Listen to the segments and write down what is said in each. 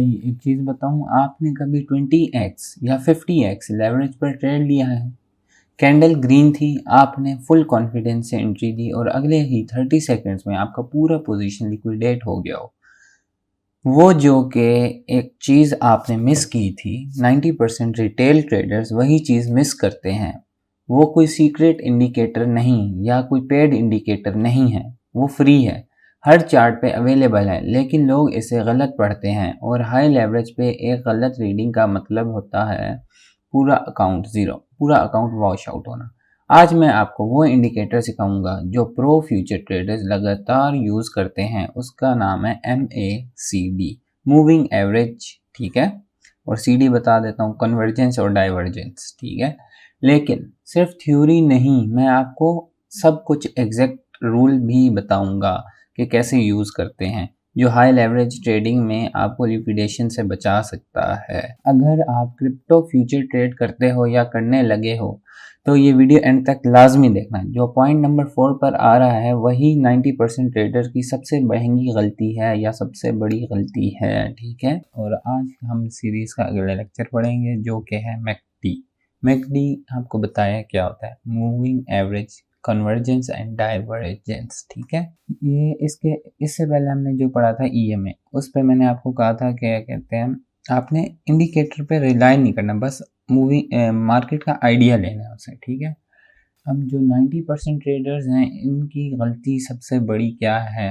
भाई एक चीज़ बताऊँ, आपने कभी 20x या 50x लेवरेज पर ट्रेड लिया है? कैंडल ग्रीन थी, आपने फुल कॉन्फिडेंस से एंट्री दी और अगले ही 30 सेकंड्स में आपका पूरा पोजीशन लिक्विडेट हो गया हो। वो जो कि एक चीज़ आपने मिस की थी, 90% रिटेल ट्रेडर्स वही चीज़ मिस करते हैं। वो कोई सीक्रेट इंडिकेटर नहीं या कोई पेड इंडिकेटर नहीं है, वो फ्री है, हर चार्ट पे अवेलेबल है, लेकिन लोग इसे गलत पढ़ते हैं और हाई लेवरेज पे एक गलत रीडिंग का मतलब होता है पूरा अकाउंट ज़ीरो, पूरा अकाउंट वॉश आउट होना। आज मैं आपको वो इंडिकेटर सिखाऊंगा जो प्रो फ्यूचर ट्रेडर्स लगातार यूज़ करते हैं। उसका नाम है MACD, मूविंग एवरेज, ठीक है। और CD बता देता हूँ, कन्वर्जेंस और डाइवर्जेंस, ठीक है। लेकिन सिर्फ थ्योरी नहीं, मैं आपको सब कुछ एग्जैक्ट रूल भी बताऊंगा कि कैसे यूज़ करते हैं, जो हाई लेवरेज ट्रेडिंग में आपको लिक्विडेशन से बचा सकता है। अगर आप क्रिप्टो फ्यूचर ट्रेड करते हो या करने लगे हो तो ये वीडियो एंड तक लाजमी देखना। जो पॉइंट नंबर 4 पर आ रहा है वही 90% ट्रेडर की सबसे महंगी गलती है या सबसे बड़ी गलती है, ठीक है। और आज हम सीरीज़ का अगला लेक्चर पढ़ेंगे जो कि है मैकडी। मैकडी आपको बताया क्या होता है, moving average convergence and divergence, ठीक है। ये इससे पहले हमने जो पढ़ा था EMA, उस पर मैंने आपको कहा था क्या कहते हैं, आपने इंडिकेटर पे रिलाई नहीं करना, बस मार्केट का आइडिया लेना है उसे, ठीक है। अब जो 90% ट्रेडर्स हैं, इनकी गलती सबसे बड़ी क्या है,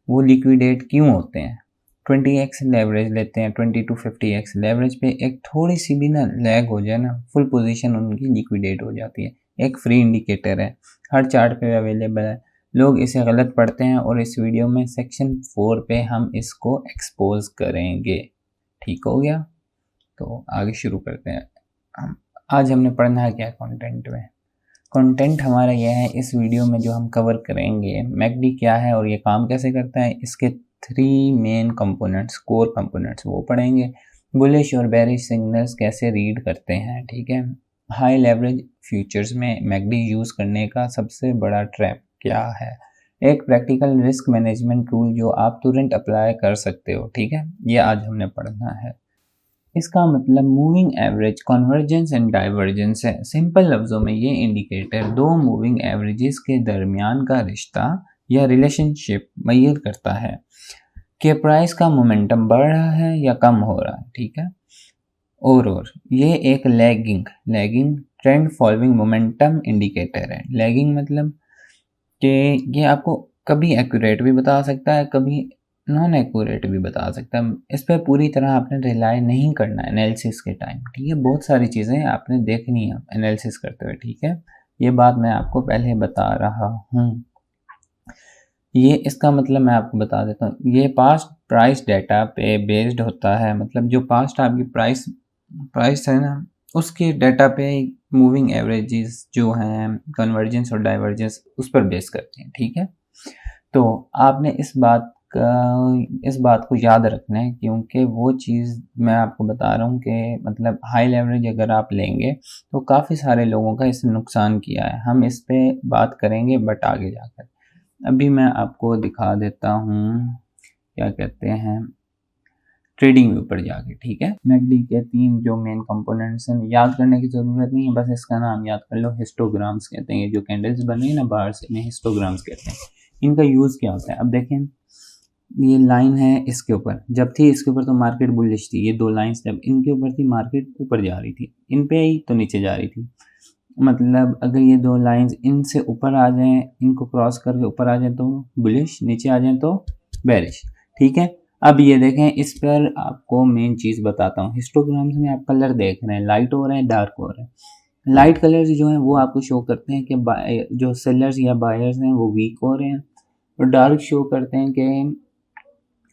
वो लिक्विडेट क्यों होते हैं। 20x लेवरेज लेते हैं, 20 to 50x लेवरेज पे एक थोड़ी सी भी ना लैग हो जाए ना, फुल पोजीशन उनकी लिक्विडेट हो जाती है। एक फ्री इंडिकेटर है, हर चार्ट पे अवेलेबल है, लोग इसे गलत पढ़ते हैं और इस वीडियो में सेक्शन 4 पे हम इसको एक्सपोज करेंगे, ठीक हो गया। तो आगे शुरू करते हैं। हम आज हमने पढ़ना है क्या कंटेंट में। कंटेंट हमारा यह है, इस वीडियो में जो हम कवर करेंगे, मैकडी क्या है और ये काम कैसे करता है, इसके 3 मेन कंपोनेंट्स, कोर कंपोनेंट्स वो पढ़ेंगे। बुलिश और बेरिश सिग्नल्स कैसे रीड करते हैं, ठीक है। हाई लेवरेज फ्यूचर्स में मैकडी यूज़ करने का सबसे बड़ा ट्रैप क्या है, एक प्रैक्टिकल रिस्क मैनेजमेंट टूल जो आप तुरंत अप्लाई कर सकते हो, ठीक है। ये आज हमने पढ़ना है। इसका मतलब moving average, convergence and divergence है। सिंपल लफ्ज़ों में ये इंडिकेटर दो मूविंग एवरेजेस के दरमियान का रिश्ता या रिलेशनशिप मेजर करता है कि प्राइस का मोमेंटम बढ़ रहा है या कम हो रहा है, ठीक है। और ये एक lagging trend following momentum indicator है। लैगिंग मतलब कि ये आपको कभी एक्यूरेट भी बता सकता है, कभी नॉन एक्यूरेट भी बता सकता है। इस पर पूरी तरह आपने रिलाई नहीं करना है एनालिसिस के टाइम, ठीक है। बहुत सारी चीज़ें आपने देखनी है एनालिसिस करते हुए, ठीक है। ये बात मैं आपको पहले बता रहा हूँ। ये इसका मतलब मैं आपको बता देता हूँ, ये पास्ट प्राइस डेटा पे बेस्ड होता है, मतलब जो पास्ट आपकी प्राइस है ना, उसके डाटा पे मूविंग एवरेजेस जो हैं, कन्वर्जेंस और डाइवर्जेंस उस पर बेस करते हैं, ठीक है। तो आपने इस बात को याद रखना है, क्योंकि वो चीज़ मैं आपको बता रहा हूँ कि मतलब हाई लेवरेज अगर आप लेंगे तो काफ़ी सारे लोगों का इसने नुकसान किया है। हम इस पे बात करेंगे बट आगे जाकर। अभी मैं आपको दिखा देता हूँ क्या कहते हैं, ट्रेडिंग व्यू पर जाके, ठीक है। मैकडी के 3 जो मेन कंपोनेंट्स हैं, याद करने की ज़रूरत नहीं है, बस इसका नाम याद कर लो, हिस्टोग्राम्स कहते हैं। ये जो कैंडल्स बन रही है ना बाहर से, इन्हें हिस्टोग्राम्स कहते हैं। इनका यूज़ क्या होता है, अब देखें, ये लाइन है इसके ऊपर, जब थी इसके ऊपर तो मार्केट बुलिश थी। ये 2 लाइंस जब इनके ऊपर थी मार्केट ऊपर जा रही थी, इन पे ही तो नीचे जा रही थी। मतलब अगर ये 2 लाइंस इनसे ऊपर आ जाएं, इनको क्रॉस करके ऊपर आ जाए तो बुलिश, नीचे आ जाए तो बेरिश, ठीक है। अब ये देखें, इस पर आपको मेन चीज़ बताता हूँ। हिस्टोग्राम्स में आप कलर देख रहे हैं, लाइट हो रहे हैं, डार्क हो रहे हैं। लाइट कलर्स जो हैं वो आपको शो करते हैं कि जो सेलर्स या बायर्स हैं वो वीक हो रहे हैं, और डार्क शो करते हैं कि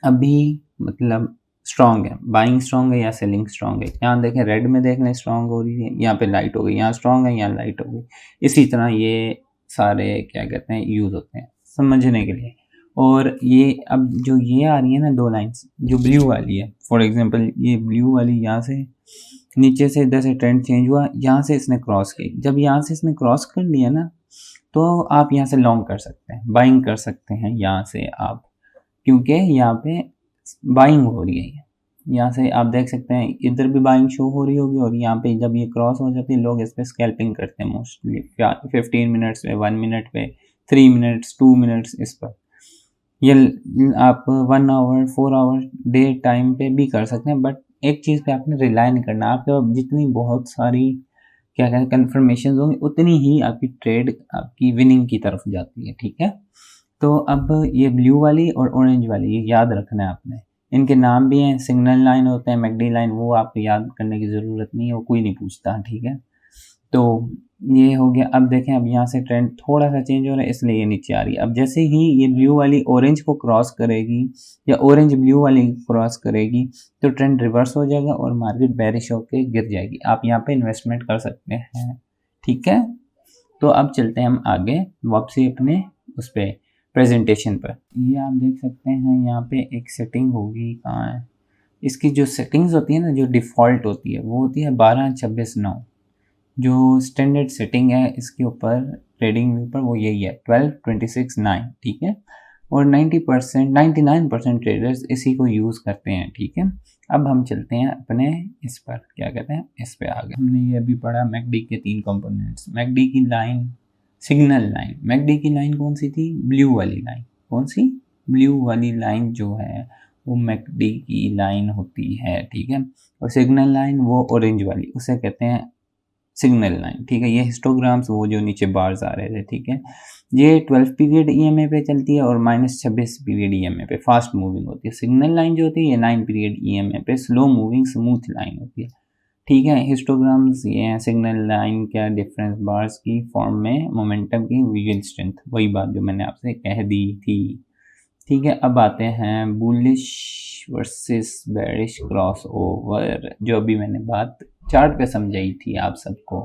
अभी मतलब स्ट्रॉन्ग है, बाइंग स्ट्रॉन्ग है या सेलिंग स्ट्रॉन्ग है। यहाँ देखें, रेड में देख लें स्ट्रॉन्ग हो रही है, यहाँ पे लाइट हो गई, यहाँ स्ट्रॉन्ग है, यहाँ लाइट हो गई। इसी तरह ये सारे क्या कहते हैं यूज़ होते हैं समझने के लिए। और ये अब जो ये आ रही है ना 2 लाइंस, जो ब्लू वाली है, फॉर एग्जांपल ये ब्लू वाली यहाँ से नीचे से इधर से ट्रेंड चेंज हुआ, यहाँ से इसने क्रॉस की, जब यहाँ से इसने क्रॉस कर लिया ना तो आप यहाँ से लॉन्ग कर सकते हैं, बाइंग कर सकते हैं यहाँ से आप, क्योंकि यहाँ पे बाइंग हो रही है। यहाँ से आप देख सकते हैं इधर भी बाइंग शो हो रही होगी, और यहाँ पे जब ये क्रॉस हो जाती है लोग इस पर स्कैल्पिंग करते हैं मोस्टली 15 मिनट्स पे, 1 मिनट पे, 3 मिनट्स, 2 मिनट्स इस पर। ये आप 1 आवर 4 आवर डे टाइम पे भी कर सकते हैं, बट एक चीज़ पे आपने रिलाई नहीं करना। आपके पास जितनी बहुत सारी क्या कहते हैं कन्फर्मेशन होंगी उतनी ही आपकी ट्रेड आपकी विनिंग की तरफ जाती है, ठीक है। तो अब ये ब्लू वाली और ऑरेंज वाली ये याद रखना है आपने। इनके नाम भी हैं, सिग्नल लाइन होते हैं, मैकडी लाइन, वो आपको याद करने की ज़रूरत नहीं है, वो कोई नहीं पूछता, ठीक है। तो ये हो गया। अब देखें, अब यहाँ से ट्रेंड थोड़ा सा चेंज हो रहा है इसलिए ये नीचे आ रही है। अब जैसे ही ये ब्लू वाली ऑरेंज को क्रॉस करेगी या ऑरेंज ब्लू वाली क्रॉस करेगी तो ट्रेंड रिवर्स हो जाएगा और मार्केट बेरिश होकर गिर जाएगी। आप यहाँ पे इन्वेस्टमेंट कर सकते हैं, ठीक है। तो अब चलते हैं हम आगे वापसी अपने उस पर प्रेजेंटेशन पर। ये आप देख सकते हैं यहाँ पे एक सेटिंग होगी, कहाँ है इसकी जो सेटिंग्स होती है ना, जो डिफ़ॉल्ट होती है वो होती है 12-26-9। जो स्टैंडर्ड सेटिंग है इसके ऊपर ट्रेडिंग व्यू पर वो यही है 12-26-9, ठीक है। और 90% 99% ट्रेडर्स इसी को यूज़ करते हैं, ठीक है। अब हम चलते हैं अपने इस पर, क्या कहते हैं, इस पे आगे। हमने ये अभी पढ़ा मैकडी के 3 कंपोनेंट्स। मैकडी की लाइन, सिग्नल लाइन। मैकडी की लाइन कौन सी थी? ब्लू वाली लाइन। कौन सी? ब्लू वाली लाइन जो है वो मैकडी की लाइन होती है, ठीक है। और सिग्नल लाइन वो ऑरेंज वाली, उसे कहते हैं सिग्नल लाइन, ठीक है। ये हिस्टोग्राम्स वो जो नीचे बार्स आ रहे थे, ठीक है। ये 12 पीरियड ईएमए पे चलती है और -26 पीरियड ईएमए पे फास्ट मूविंग होती है। सिग्नल लाइन जो होती है ये 9 पीरियड ईएमए पे स्लो मूविंग स्मूथ लाइन होती है, ठीक है। हिस्टोग्राम्स ये हैं सिग्नल लाइन क्या डिफरेंस बार्स की फॉर्म में मोमेंटम की विजुअल स्ट्रेंथ, वही बात जो मैंने आपसे कह दी थी, ठीक है। अब आते हैं bullish versus bearish cross over, जो अभी मैंने बात चार्ट पे समझाई थी आप सबको।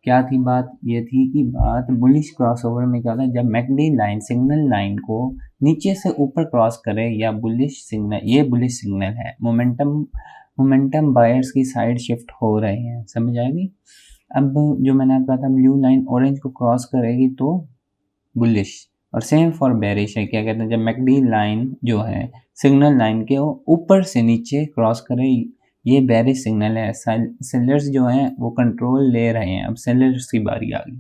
क्या थी बात? ये थी कि बात बुलिश क्रॉस ओवर में क्या होता है, जब मैकडी लाइन सिग्नल लाइन को नीचे से ऊपर क्रॉस करे या बुलिश सिग्नल, ये बुलिश सिग्नल है, मोमेंटम बायर्स की साइड शिफ्ट हो रहे हैं, समझ आएगी। अब जो मैंने आपको कहा था ब्लू लाइन ऑरेंज को क्रॉस करेगी तो बुलिश, और सेम फॉर बेरिश है। क्या कहते हैं, जब मैकडी लाइन जो है सिग्नल लाइन के ऊपर से नीचे क्रॉस करे, ये बेरिश सिग्नल है। सेलर्स जो हैं वो कंट्रोल ले रहे हैं, अब सेलर्स की बारी आ गई।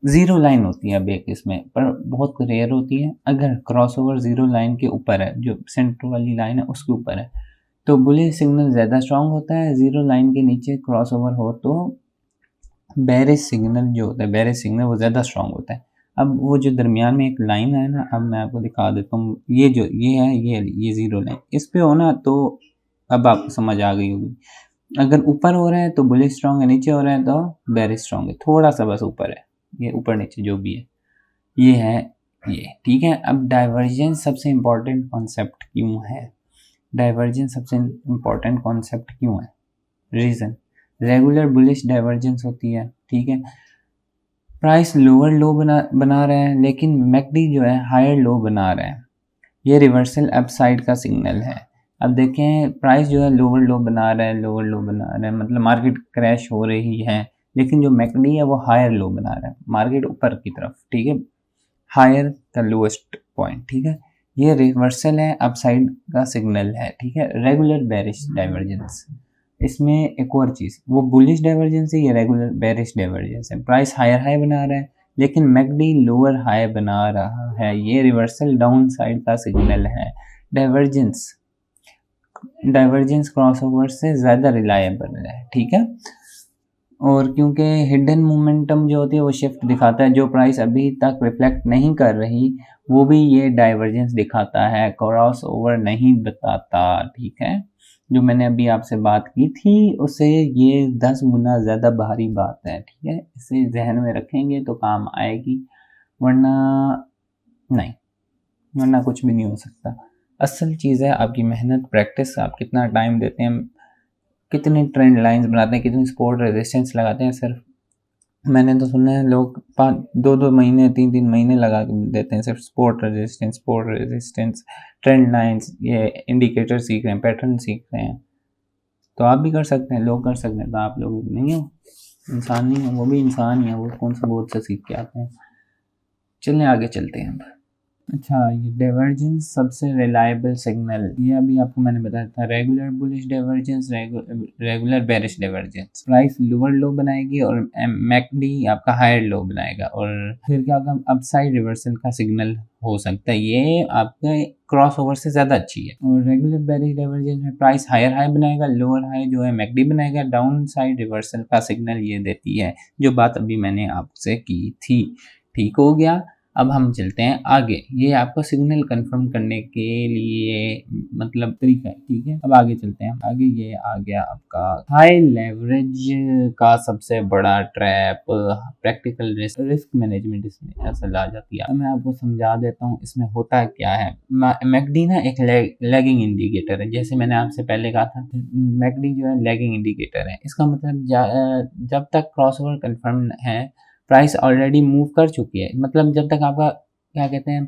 ज़ीरो लाइन होती है अब एक इसमें, पर बहुत रेयर होती है। अगर क्रॉसओवर ज़ीरो लाइन के ऊपर है, जो सेंटर वाली लाइन है उसके ऊपर है, तो बुलिश सिग्नल ज़्यादा स्ट्रांग होता है। ज़ीरो लाइन के नीचे क्रॉसओवर हो तो बेरिश सिग्नल जो होता है, बेरिश सिग्नल वो ज़्यादा स्ट्रांग होता है। अब वो जो दरमियान में एक लाइन है ना, अब मैं आपको दिखा देता हूँ, ये जो ये है ये ज़ीरो लाइन, इस पे हो ना तो अब आपको समझ आ गई होगी। अगर ऊपर हो रहा है तो बुलिश स्ट्रांग है, नीचे हो रहा है तो बेरिश स्ट्रांग है, थोड़ा सा बस ऊपर है, ये ऊपर नीचे जो भी है ये है ये, ठीक है। अब डाइवर्जेंस सबसे इम्पोर्टेंट कॉन्सेप्ट क्यों है? डाइवर्जेंस सबसे इम्पोर्टेंट कॉन्सेप्ट क्यों है? रीज़न, रेगुलर बुलिश डाइवर्जेंस होती है, ठीक है। प्राइस लोअर लो बना रहा है लेकिन मैकडी जो है हायर लो बना रहा है, ये रिवर्सल अपसाइड का सिग्नल है। अब देखें प्राइस जो है लोअर लो बना रहा है, लोअर लो बना रहा है मतलब मार्केट क्रैश हो रही है, लेकिन जो मैकडी है वो हायर लो बना रहा है, मार्केट ऊपर की तरफ, ठीक है, हायर का लोएस्ट पॉइंट, ठीक है। ये रिवर्सल है, अपसाइड का सिग्नल है, ठीक है। रेगुलर बेरिश डाइवर्जेंस, इसमें एक और चीज़, वो बुलिश डाइवर्जेंस है, ये रेगुलर बेरिश डाइवर्जेंस है। प्राइस हायर हाई बना रहा है लेकिन मैकडी लोअर हाई बना रहा है, ये रिवर्सल डाउन साइड का सिग्नल है। डाइवर्जेंस क्रॉसओवर से ज़्यादा रिलायबल है, ठीक है। और क्योंकि हिडन मोमेंटम जो होती है वो शिफ्ट दिखाता है, जो प्राइस अभी तक रिफ्लेक्ट नहीं कर रही वो भी ये डाइवर्जेंस दिखाता है, क्रॉस ओवर नहीं बताता, ठीक है। जो मैंने अभी आपसे बात की थी उससे ये 10 गुना ज़्यादा भारी बात है, ठीक है। इसे जहन में रखेंगे तो काम आएगी, वरना नहीं, वरना कुछ भी नहीं हो सकता। असल चीज़ है आपकी मेहनत, प्रैक्टिस, आप कितना टाइम देते हैं, कितनी ट्रेंड लाइंस बनाते हैं, कितनी सपोर्ट रेजिस्टेंस लगाते हैं। सिर्फ मैंने तो सुना है लोग 2-2 महीने 3-3 महीने लगा देते हैं सिर्फ सपोर्ट रेजिस्टेंस ट्रेंड लाइंस, ये इंडिकेटर सीख रहे हैं, पैटर्न सीख रहे हैं। तो आप भी कर सकते हैं, लोग कर सकते हैं, तो आप लोग नहीं हो, इंसान नहीं हो, वो भी इंसान ही है, वो कौन सा बहुत से सीख के आते हैं। चलें आगे चलते हैं। अच्छा, ये डाइवर्जेंस सबसे रिलायबल सिग्नल, ये अभी आपको मैंने बताया था। Regular bullish divergence, regular bearish divergence, price lower लो बनाएगी और मैकडी आपका हायर लो बनाएगा, और फिर क्या होगा, अपसाइड रिवर्सल का सिग्नल हो सकता है। ये आपके क्रॉस ओवर से ज़्यादा अच्छी है। और रेगुलर बेरिश डाइवर्जेंस में प्राइस हायर हाई बनाएगा, लोअर हाई जो है मैकडी बनाएगा, डाउन साइड रिवर्सल का सिग्नल ये देती है, जो बात अभी मैंने आपसे की थी। ठीक हो गया। अब हम चलते हैं आगे। ये आपको सिग्नल कंफर्म करने के लिए मतलब तरीका है, ठीक है। अब आगे चलते हैं आगे। ये आ गया आपका हाई लेवरेज का सबसे बड़ा ट्रैप, प्रैक्टिकल रिस्क मैनेजमेंट इसमें असल आ जाती है। मैं आपको समझा देता हूँ इसमें होता क्या है। मैकडी ना एक लैगिंग इंडिकेटर है, जैसे मैंने आपसे पहले कहा था। मैकडी जो है लैगिंग इंडिकेटर है। इसका मतलब जब तक क्रॉसओवर कंफर्म है, प्राइस ऑलरेडी मूव कर चुकी है, मतलब जब तक आपका क्या कहते हैं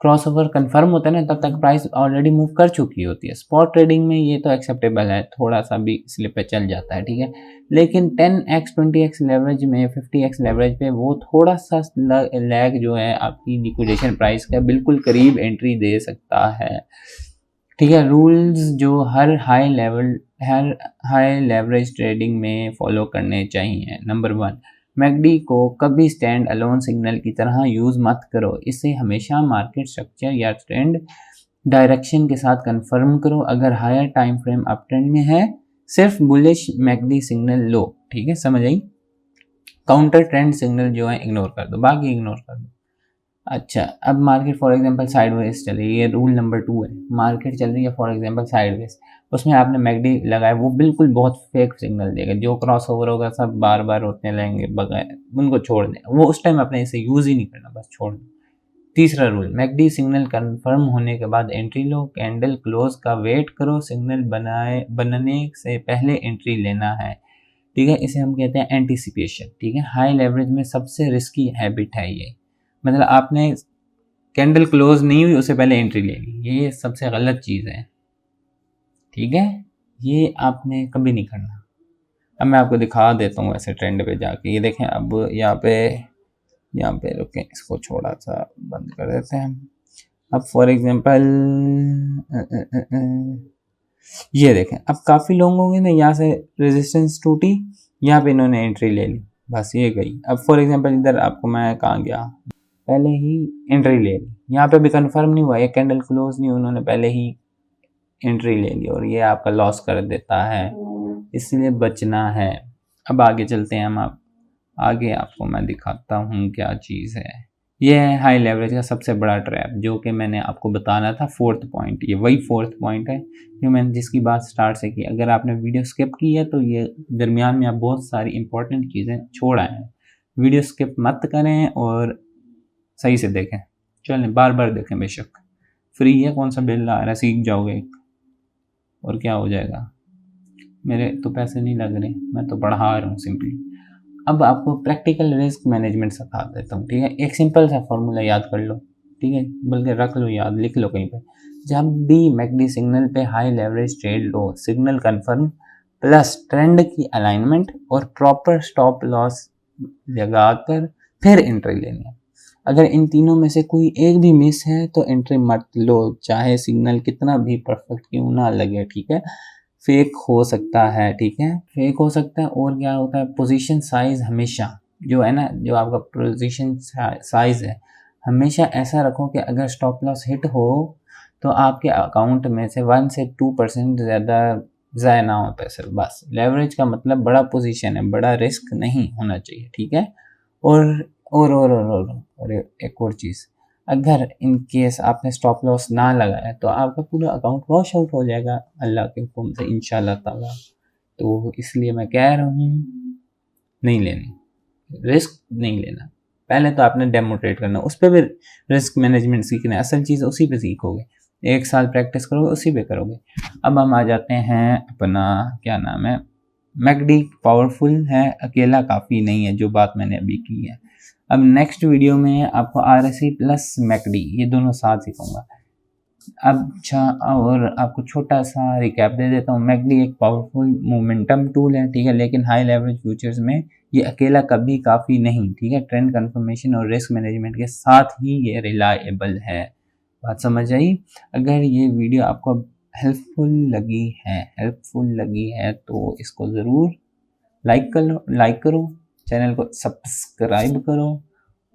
क्रॉसओवर कंफर्म होता है ना, तब तक प्राइस ऑलरेडी मूव कर चुकी होती है। स्पॉट ट्रेडिंग में ये तो एक्सेप्टेबल है, थोड़ा सा भी स्लिप पे चल जाता है, ठीक है। लेकिन 10x 20x लेवरेज में, 50x लेवरेज पे वो थोड़ा सा लैग जो है आपकी लिक्विडेशन प्राइस का बिल्कुल करीब एंट्री दे सकता है, ठीक है। रूल्स जो हर हाई लेवरेज ट्रेडिंग में फॉलो करने चाहिए। नंबर 1, मैकडी को कभी स्टैंड अलोन सिग्नल की तरह यूज़ मत करो। इसे हमेशा मार्केट स्ट्रक्चर या ट्रेंड डायरेक्शन के साथ कंफर्म करो। अगर higher time frame up trend में है, सिर्फ बुलिश मैकडी सिग्नल लो, ठीक है, समझ आई। काउंटर ट्रेंड सिग्नल जो है इग्नोर कर दो, बाकी इग्नोर कर दो। अच्छा, अब मार्केट फॉर एग्जांपल साइडवेज चल रही है, ये रूल नंबर 2 है। मार्केट चल रही है फॉर एग्जांपल साइडवेज, उसमें आपने मैकडी लगाया, वो बिल्कुल बहुत फेक सिग्नल देगा। जो क्रॉस ओवर होगा सब बार बार होते रहेंगे, बगैर उनको छोड़ दें, वो उस टाइम अपने इसे यूज़ ही नहीं करना, बस छोड़ दें। तीसरा रूल, मैकडी सिग्नल कंफर्म होने के बाद एंट्री लो, कैंडल क्लोज का वेट करो, सिग्नल बनने से पहले एंट्री लेना है, ठीक है। इसे हम कहते हैं एंटीसिपेशन, ठीक है। हाई लेवरेज में सबसे रिस्की हैबिट है ये, मतलब आपने कैंडल क्लोज नहीं हुई उससे पहले एंट्री ले ली, ये सबसे गलत चीज़ है, ठीक है। ये आपने कभी नहीं करना। अब मैं आपको दिखा देता हूँ ऐसे ट्रेंड पे जाके। ये देखें, अब यहाँ पे रुकें, इसको थोड़ा सा बंद कर देते हैं हम। अब फॉर एग्जांपल ये देखें, अब काफ़ी लोग होंगे ना, यहाँ से रेजिस्टेंस टूटी, यहाँ पे इन्होंने एंट्री ले ली, बस ये गई। अब फॉर एग्जांपल इधर आपको मैं कहाँ गया, पहले ही एंट्री ले ली, यहाँ पे भी कंफर्म नहीं हुआ, ये कैंडल क्लोज नहीं, उन्होंने पहले ही एंट्री ले ली, और ये आपका लॉस कर देता है, इसलिए बचना है। अब आगे चलते हैं हम। आप आगे आपको मैं दिखाता हूँ क्या चीज़ है। ये है हाई लेवरेज का सबसे बड़ा ट्रैप, जो कि मैंने आपको बताना था, फोर्थ पॉइंट। ये वही फोर्थ पॉइंट है जो मैंने जिसकी बात स्टार्ट से की। अगर आपने वीडियो स्किप की है तो ये दरमियान में आप बहुत सारी इंपॉर्टेंट चीज़ें छोड़ आए हैं। वीडियो स्किप मत करें और सही से देखें, चलें बार बार देखें, बेशक फ्री है, कौन सा बिल आ रहा है, सीख जाओगे और क्या हो जाएगा। मेरे तो पैसे नहीं लग रहे, मैं तो पढ़ा रहा हूँ सिंपली। अब आपको प्रैक्टिकल रिस्क मैनेजमेंट सिखा देता हूँ, ठीक है। एक सिंपल सा फॉर्मूला याद कर लो, ठीक है, बल्कि रख लो याद, लिख लो कहीं पे। जब भी मैकडी सिग्नल पे हाई लेवरेज ट्रेड लो, सिग्नल कंफर्म प्लस ट्रेंड की अलाइनमेंट और प्रॉपर स्टॉप लॉस लगाकर फिर एंट्री लेनी है। अगर इन तीनों में से कोई एक भी मिस है तो एंट्री मत लो, चाहे सिग्नल कितना भी परफेक्ट क्यों ना लगे, ठीक है। फेक हो सकता है, ठीक है, फेक हो सकता है। और क्या होता है, पोजीशन साइज हमेशा जो है ना, जो आपका पोजीशन साइज है, हमेशा ऐसा रखो कि अगर स्टॉप लॉस हिट हो तो आपके अकाउंट में से 1 से 2% ज़्यादा ज़ाया ना हो पैसे, बस। लेवरेज का मतलब बड़ा पोजीशन है, बड़ा रिस्क नहीं होना चाहिए, ठीक है। और और एक और चीज़, अगर इन केस आपने स्टॉप लॉस ना लगाया तो आपका पूरा अकाउंट वॉश आउट हो जाएगा अल्लाह के हुक्म से, इंशाल्लाह ताला। तो इसलिए मैं कह रहा हूँ, नहीं लेनी, रिस्क नहीं लेना। पहले तो आपने डेमो ट्रेड करना, उस पर भी रिस्क मैनेजमेंट सीखना है, असल चीज़ उसी पे सीखोगे, 1 साल प्रैक्टिस करोगे उसी पे करोगे। अब हम आ जाते हैं अपना क्या नाम है, मैकडी पावरफुल है, अकेला काफ़ी नहीं है, जो बात मैंने अभी की है। अब नेक्स्ट वीडियो में आपको RSI प्लस मैकडी ये दोनों साथ सिखाऊंगा। अच्छा, और आपको छोटा सा रिकैप दे देता हूँ। मैकडी एक पावरफुल मोमेंटम टूल है, ठीक है, लेकिन हाई लेवरेज फ्यूचर्स में ये अकेला कभी काफ़ी नहीं, ठीक है। ट्रेंड कंफर्मेशन और रिस्क मैनेजमेंट के साथ ही ये रिलायबल है। बात समझ आई? अगर ये वीडियो आपको हेल्पफुल लगी है तो इसको ज़रूर लाइक करो, चैनल को सब्सक्राइब करो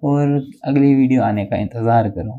और अगली वीडियो आने का इंतज़ार करो।